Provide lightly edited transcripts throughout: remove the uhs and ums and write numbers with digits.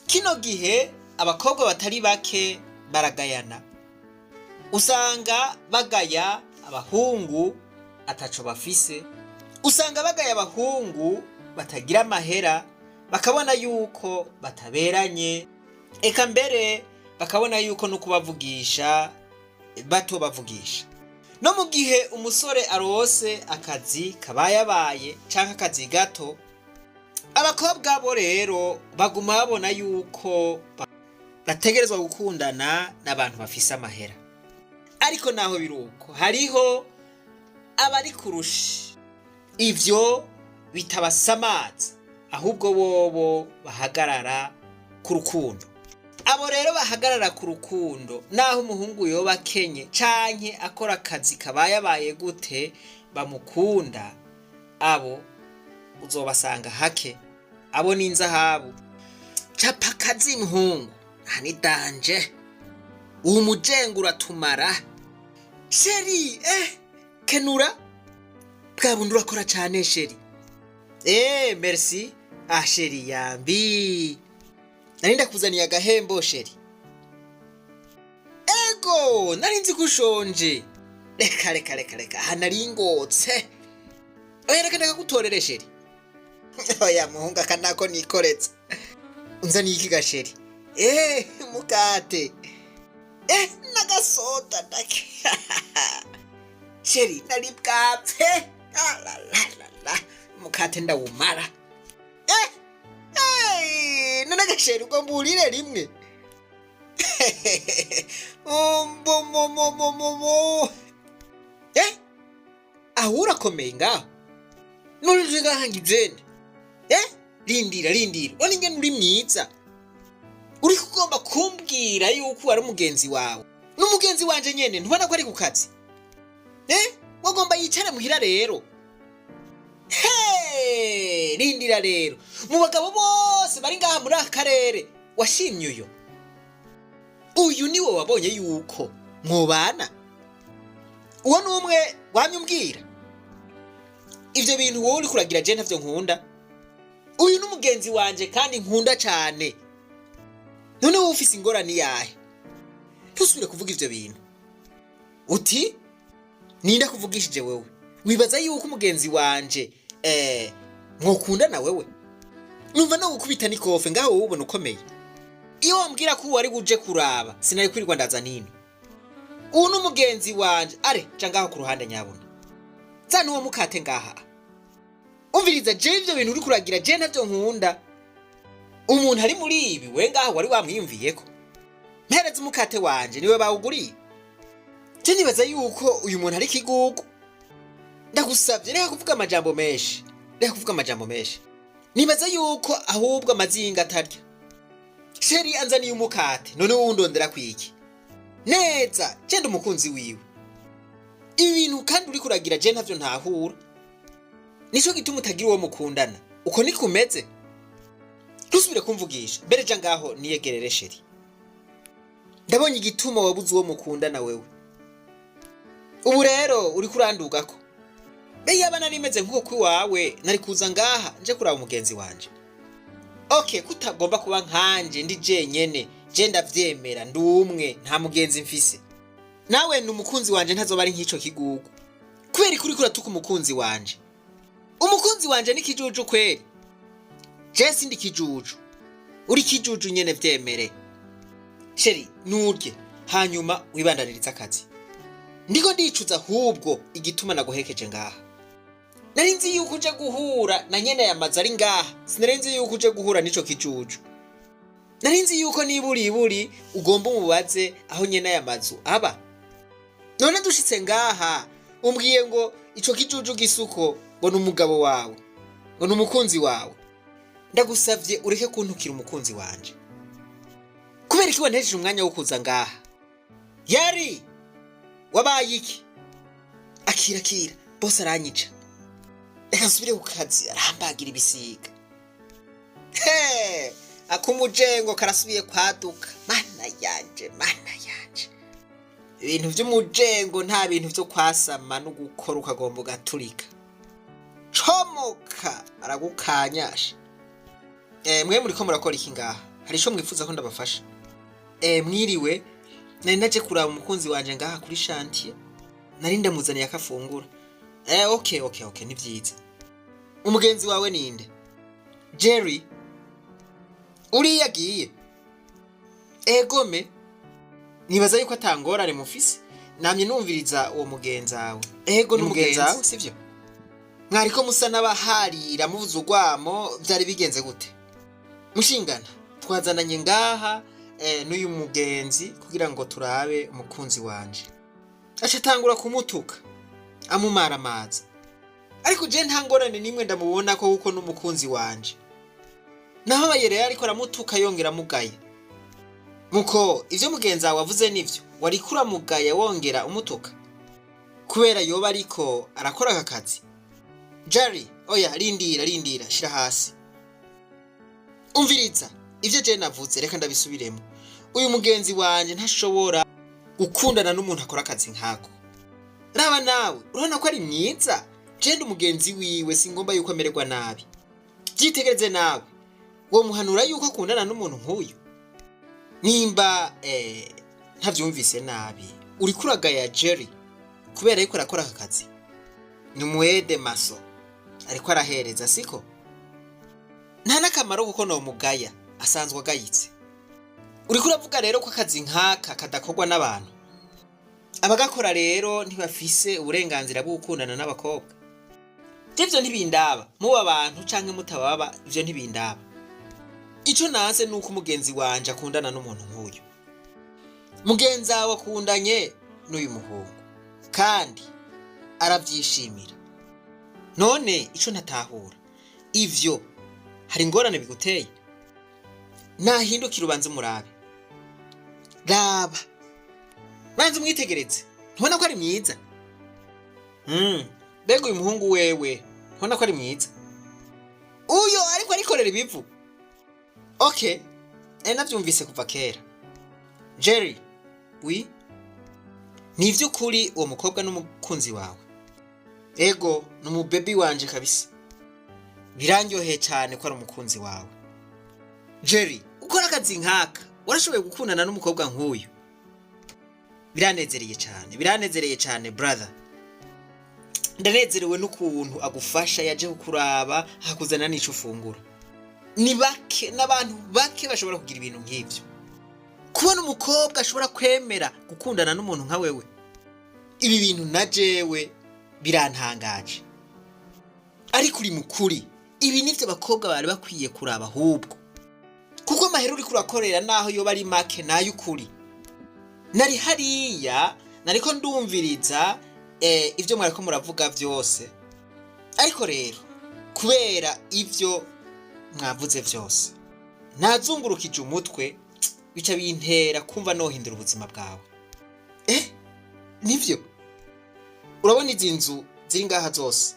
kino gihe abakobwa batari bake baragayana, usanga bagaya abahungu ataco bafise, usanga bagaya abahungu batagira amahera, bakabona yuko bataberanye, eka mbere bakabona yuko no kubavugisha batobavugisha. No mu gihe umusore arose akazi kabayabaye canke akazi gato, abakobwa bo rero baguma babona yuko bategerezwa gukundana n'abantu bafise amahera. Ariko naho biruko hariho abari kurusha ivyo bitabasamaza, ahubwo bobo bahagarara ku rukundo. Abo rero bahagarara ku rukundo naho umuhungu yoba akenye canke akora akazi kabayabaye gute, bamukunda, abo uzobasanga hake. Abo ni inzahabu. Capa akazi muhungu, hani danje, uwo mujengo uratumara. Sheri, kenura, bwa bundi urakora cane sheri. Merci. Sheri yambi, nari ndakuzaniye agahembo sheri. Ego, nari nzi kushonje. Reka, hanari ingotse. Oya reka ndakagutorere sheri. Oya muhungu akanako nikoretse. Unzaniye iki gasheri? Mukate. Nagasoda ndake. Sheri, nari bwapfe. Mukate ndawumara. None gasheri ubwo mburire rimwe. Ahura komeye ngaho. Nuri ngahangi jene. Rindira. Wani ngene uri mwiza. Uri kugomba kumbwira yuko ari umugenzi wawe. N'umugenzi wanje nyene ntubona ko ari ku kazi. Wagomba yicare muhira rero. Rindira rero. Mu bagabo bose bari ngaha muri akarere washimye uyu ni wowe wabonye yuko mwobana. Uwo numwe wanyumbwira. Ivyo bintu wowe uri kuragira je ntavyo nkunda. Uyu n'umugenzi wanje kandi nkunda cane. None wowe ufise ingorane yahe? Tusubire kuvuga ivyo bintu. Uti ninda kuvugishije wewe. Wibaza yuko umugenzi wanje mwokunda na wewe. Numva no gukubita nikofe ngaho wowe ubona ukomeye. Iyo wambwira ko wari guje kuraba, sinari kwirirwa ndaza nini. Uwo n'umugenzi wanje, ca ngaho ku ruhande nyabona. Zana uwo mukate ngaha. Umviriza je ivyo bintu uri kuragira je ntavyo nkunda. Umuntu ari muri ibi we ngaho wari wamwiyumviyeko. Mpereza umukate wanje niwe bawuguriye. Je nibaza yuko uyu muntu ari kigugu. Ndagusavye reka kuvuga amajambo menshi. Nibaza yuko ahubwo amazinga atarya. Sheri anzaniye umukate, none wundondera kwiki? Neza, je ndumukunzi wiwe. Ibintu kandi uri kuragira je ntavyo ntahura. Nico gituma utagira uwo mukundana. Uko niko umeze. Tusubire kumvugisha. Mbere ja ngaho niyegerere sheri. Ndabonye igituma wabuze uwo mukundana wewe. Ubu rero uri kurandugako. Yaba nari meze nkuko kwiwawe nari kuza ngaha nje kuraba umugenzi wanje. Kutagomba kuba nkanje ndi jenyene, je ndavyemera ndumwe nta mugenzi mfise. Nawe n'umukunzi wanje ntazoba ari nk'ico kigugu. Kweri kuri kuratuka umukunzi wanje. Umukunzi wanje ni kijuju kweri. Je sindi kijuju. Uri kijuju nyene vyemere. Sheri nurye hanyuma wibandaniriza akazi. Ndiko ndicuza ahubwo igituma naguhekeje ngaha. Nari nzi yuko uje guhura na nyene yamaze ari ngaha. Sinari nzi yuko uje guhura nico kijuju. Nari nzi yuko niburi ugomba umubaze aho nyene yamazu aba. None dushitse ngaha umbwiye ngo ico kijuju gisuko ngo n'umugabo wawe, ngo n'umukunzi wawe. Ndagusavye ureke kuntukira umukunzi wanje. Kubera iki wantejeje umwanya wo kuza ngaha? Yari wabaye iki? Akira bose aranyica. Reka nsubire ku kazi arambagira ibisiga. Akumujengo karasubiye kwaduka. Mana yanje. Ibintu vy'umujengo nta bintu vyo kwasama no gukora ukagomba gaturika. Comoka aragukanyasha. Mwe muriko murakora iki ngaha? hari ico mwifuza ko ndabafasha? Mwiriwe, nari naje kuraba umukunzi wanje ngaha kuri chantier, nari ndamuzaniye akafungura. Okay, ni vyiza. Umugenzi wawe ninde? Jerry? Uri yagiye? Egome, nibaza yuko atangorane mufise, namye numviriza uwo mugenzi wawe. Ego n'umugenzi wawe, sivyo? Mwariko musa n'abaharira muvuze urwamo, vyari bigenze gute? Mushingana, twazananye ngaha n'uyu mugenzi kugira ngo turabe umukunzi wanje. Aca tangura kumutuka, amumara amazi. Ariko je nta ngorane nimwe ndamubona ko kuko n'umukunzi wanje. Naho abayere ariko aramutuka yongera mugaya. Muko ivyo mugenzi wawe avuze nivyo, wari kuramugaya wongera umutuka. Kubera yoba ariko arakora akakazi. Jerry, oya rindira, shira hasi. Umviriza, ivyo je navuze reka ndabisubiremo. Uyu mugenzi wanje ntashobora gukundana n'umuntu akora akazi nkako. Raba nawe, urabona ko ari myiza? Je ndi umugenzi wiwe singomba yuko amererwa nabi. Byitegereze nawe, wo muhanura yuko akundana n'umuntu nk'uyu. Nimba ntavyumvise nabi, uri kuragaya Jerry kubera yuko arakora akazi. Ni muede maso. Ariko arahereza siko? Nta nakamaro kuko no mugaya asanzwe agayitse. Uri kuravuga rero ko akazi nkaka kadakorwa n'abantu. Abagakora rero ntibafise uburenganzira bwo gukundana n'abakobwa. Ivyo ntibindaba, muba abantu canke mutababa ivyo ntibindaba. Ico nase nuko umugenzi wanje akundana n'umuntu nk'uyu. Mugenzi wawe akundanye n'uyu muhungu kandi aravyishimira. None ico ntatahura, ivyo hari ingorane biguteye? Nahindukira ubanze murabe. Raba, banze mwitegereze, ntubona ko ari myiza? Mbega uyu muhungu wewe ntubona ko ari myiza? Uyo ariko arikorera ibivu. Okay, navyumvise kuva kera. Jerry, oui? Ni vy'ukuri uwo mukobwa n'umukunzi wawe? Ego, numu baby wanje kabisa. Birandyoheye cyane ko ari umukunzi wawe. Jerry, ukora akazi nkaka, warashoboye gukundana n'umukobwa nk'uyu? Biranezereye cyane brother. Ndanezerewe n'ukuntu agufasha yaje kukuraba hakuzana n'ico ufungura. Ni bake n'abantu bake bashobora kugira ibintu nk'ivyo. Kubona umukobwa ashobora kwemera gukundana n'umuntu nka wewe. Ibi bintu na jewe birantangaje. Ariko uri mukuri, ibi nivyo bakobwa bari bakwiye kuraba ahubwo. Kuko amahera uri kurakorera naho yoba ari make nayo ukuri. Nari hariya, nariko ndumviriza ivyo mwariko muravuga vyose. Ariko rero, kubera ivyo mwavuze vyose, nazungurukije umutwe bica bintera kumva nohindura ubuzima bwawe. Nivyo? Urabona izi nzu ziri ngaha zose?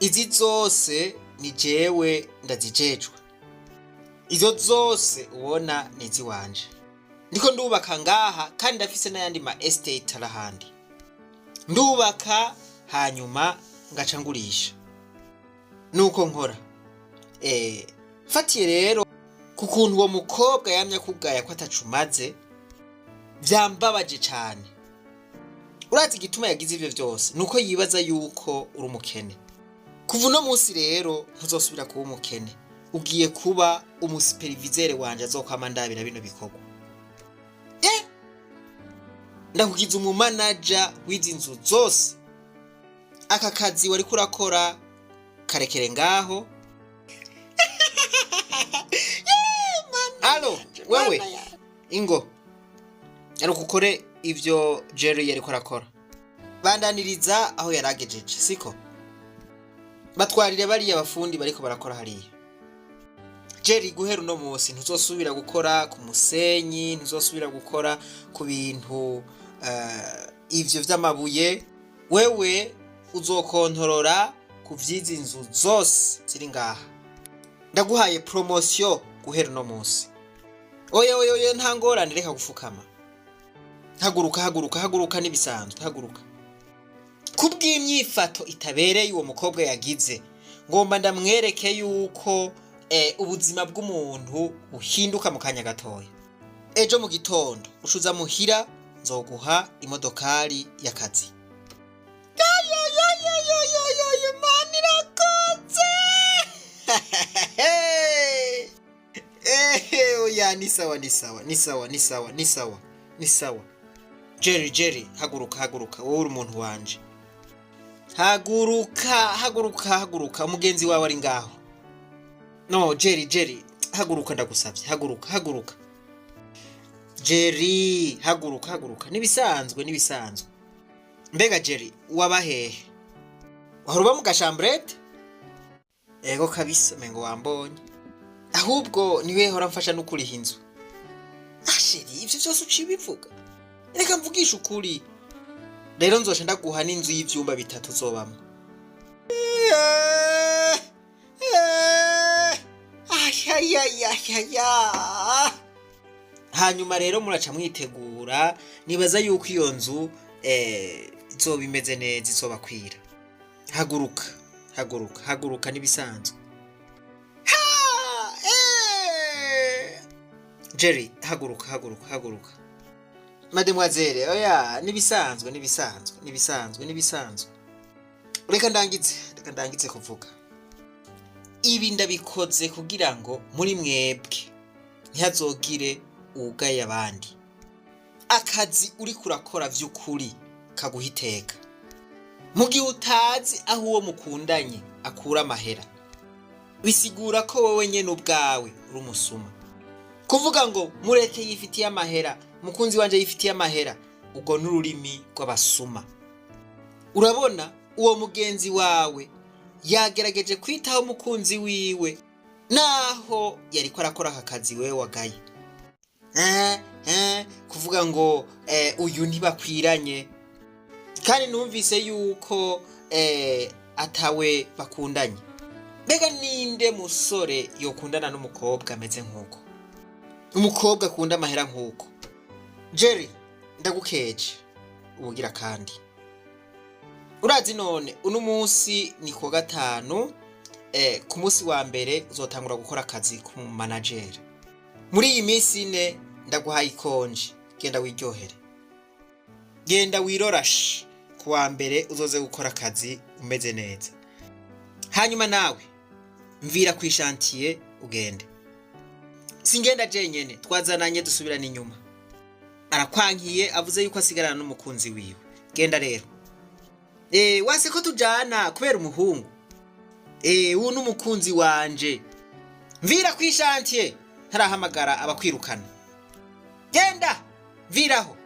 Izi zose ni jewe ndazijejwe. Izo zose ubona nizi wanje. Ndiko ndubaka ngaha kandi ndafise n'ayandi ma estate arahandi. Ndubaka hanyuma ngaca ngurisha. Nuko nkora. Fatiye rero kukuntu uwo mukobwa yamya kugaya ko atacumaze vyambabaje cyane. Urazi igituma yagize ivyo vyose nuko yibaza yuko uri umukene. Kuva no munsi rero ntuzosubira kuba umukene. Ugiye kuba umusuperviseur wanje azokwama ndabira bino bikorwa. Ndakugize umumanager w'izi nzu zose. Aka kazi wari kurakora karekere ngaho. Alo, wewe ingo yarukukore ivyo Jerry yari korakora. Bandaniriza aho yaragejeje siko? Batwarire bari abafundi bariko barakora hariya. Jerry guhera no munsi ntuzosubira gukora ku musenyi, ntuzosubira gukora ku bintu ivyo vy'amabuye. Wewe uzokontorora ku vyizi nzu zose ziri ngaha. Ndaguhaye promotion guhera no munsi. Oya nta ngorane reka gufukama. Haguruka nibisanzwe haguruka. Kubw'imyifato itabereye uwo mukobwa yagize, ngomba ndamwereke yuko ubuzima bw'umuntu buhinduka mu kanya gatoya. Ejo mu gitondo ushuza muhira nzoguha imodokari y'akazi. Imana irakoze. Oya ni sawa. Jerry haguruka wowe uri umuntu wanje. Haguruka umugenzi wawe ari ngaho. No Jerry haguruka ndagusavye, haguruka. Jerry haguruka nibisanzwe. Mbega Jerry wabahehe? Wahoruba mu gashambrete? Ego kabisa mengo wambonye. Ahubwo niwe hora mfasha n'ukuriha inzu. Sheri ivyo byose ucibivuga. Reka mvugisha ukuri. Rero nzosha ndaguha n'inzu y'ivyumba 3 zobamwe. Hanyuma rero muraca mwitegura, nibaza yuko iyo nzu izoba imeze neza, izobakwira. Haguruka nibisanzwe. Jerry haguruka. Mademoiselle oya nibisanzwe. Reka ndangize kuvuga. Ibi ndabikoze kugira ngo muri mwebwe ntihazogire ugaye abandi. Akazi uri kurakora vy'ukuri kaguhiteka. Mugihe utazi aho uwo mukundanye akura amahera, bisigura ko wowe nyene ubwawe uri umusuma. Kuvuga ngo mureke yifitiye amahera, mukunzi wanje yifitiye amahera, ubwo n'ururimi rw'abasuma. Urabona uwo mugenzi wawe yagerageje kwitaho mukunzi wiwe naho yariko arakora akazi wewe wagaye. Kuvuga ngo uyu ntibakwiranye, kandi numvise yuko atawe bakundanye. Mbega ninde musore yokundana n'umukobwa ameze nk'uko? Umukobwa akunda amahera nk'uko. Jerry ndagukeje ubugira kandi. Urazi none uno munsi ni ku gatanu, ku munsi wa mbere uzotangura gukora akazi ku manager. Muri iyi minsi ine ndaguhaye ikonje, genda wiryohere. Genda wirorashe, ku wa mbere uzoze gukora akazi umeze neza. Hanyuma nawe mvira ku ishantiye ugende. Singenda jenyene, twazananye dusubirana inyuma. Arakwankiye avuze yuko asigarana n'umukunzi wiwe. Genda rero. Wase ko tujana kubera umuhungu. Uwo n'umukunzi wanje. Mvira ku ishantiye ntarahamagara abakwirukana. Genda mviraho.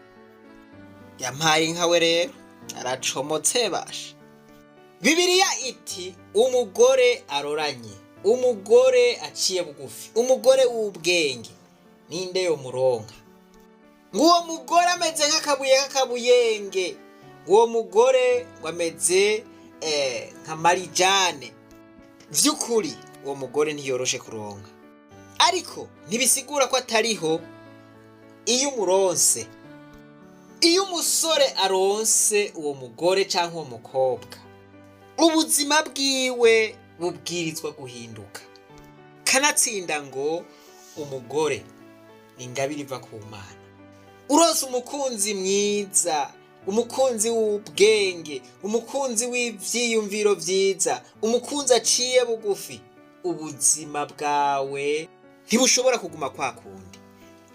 Yampaye nkawe rero aracomotse basha. Bibiliya iti umugore aroranye, umugore aciye bugufi, umugore w'ubwenge ninde yo muronka. Nguwo mugore ameze nk'akabuyenge, uwo mugore wameze nka Marijane. Vy'ukuri uwo mugore ntiyoroshe kuronka, ariko ntibisigura ko atariho iyo umuronse. Iyo umusore aronse uwo mugore canke uwo mukobwa, ubuzima bwiwe bubwirizwa guhinduka. Kanatsinda ngo umugore ingabire iva ku Mana. Uronse umukunzi mwiza, umukunzi w'ubwenge, umukunzi w'ivyiyumviro vyiza, umukunzi aciye bugufi, ubuzima bwawe ntibushobora kuguma kwa kundi.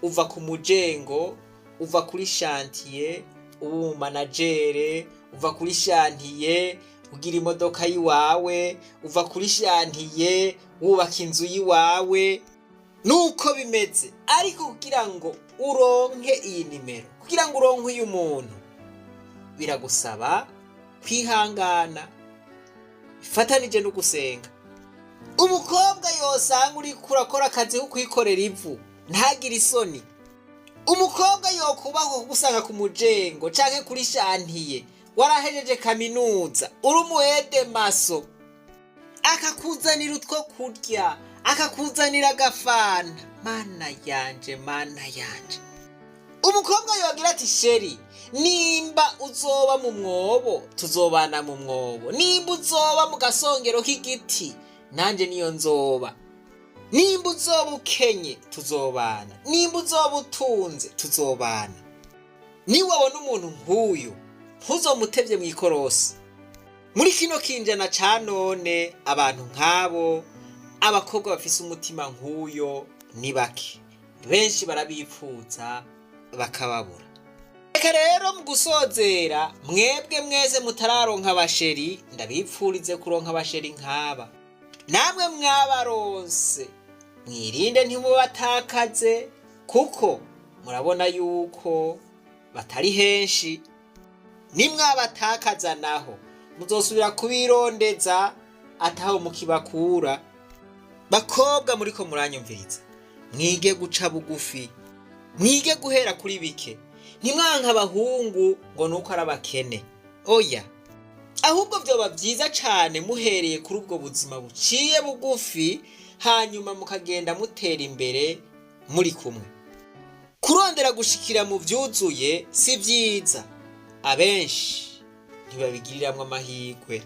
Uva ku mujengo, uva kuri shantiye, ubu managere, uva kuri shantiye ugira imodoka yiwawe, uva kuri shantiye wubaka inzu yiwawe. Nuko bimeze, ariko kugira ngo uronke iyi nimero, kugira ngo uronke uyu muntu, biragusaba kwihangana, ifatanije no gusenga. Umukobwa yosanga uri kurakora akazi ko kwikorera ivu ntagire isoni. Umukobwa yokubaho gusanga ku mujengo canke kuri shantiye warahejeje kaminuza, uri umuede maso, akakuzanira utwo kurya, akakuzanira agafanta. Mana yanje. Umukobwa yogira ati sheri, nimba uzoba mu mwobo tuzobana mu mwobo, nimba uzoba mu gasongero k'igiti nanje niyo nzoba. nimba uzoba ukenye tuzobana, nimba uzoba utunze tuzobana. Niwabona umuntu nk'uyu ntuzomutevye mw'ikorosi. Muri kino kinjana ca none abantu nk'abo, abakobwa bafise umutima nk'uyo ni bake, benshi barabipfuza bakababura. Reka rero mu gusozera, mwebwe mwese mutararonka abasheri, ndabipfurize kuronka abasheri nk'aba. Namwe mwabaronse mwirinde ntimubatakaze, kuko murabona yuko batari henshi. Nimwabatakaza naho muzosubira kubirondeza ataho mukibakura. Bakobwa muriko muranyumviriza, mwige guca bugufi, mwige guhera kuri bike. Ntimwanka abahungu ngo nuko ari abakene, oya, ahubwo vyoba vyiza cane muhereye kuri ubwo buzima buciye bugufi, hanyuma mukagenda mutera imbere muri kumwe. Kurondera gushikira mu vyuzuye si vyiza, abenshi ntibabigiriramwo amahirwe.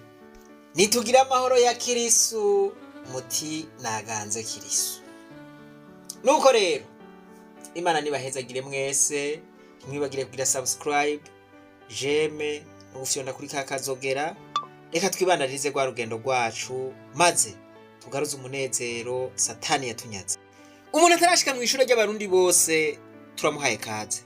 Nitugira amahoro ya Kristo, muti naganze Kristo. Nuko rero Imana nibahezagire mwese, ntimwibagire kugira subscribe, j'aime, no gufyonda kuri kakazogera. Reka twibandanirize rwa rugendo rwacu, maze tugaruze umunezero Satani yatunyaze. Umuntu atarashika mw'ishure ry'abarundi bose turamuhaye kaze.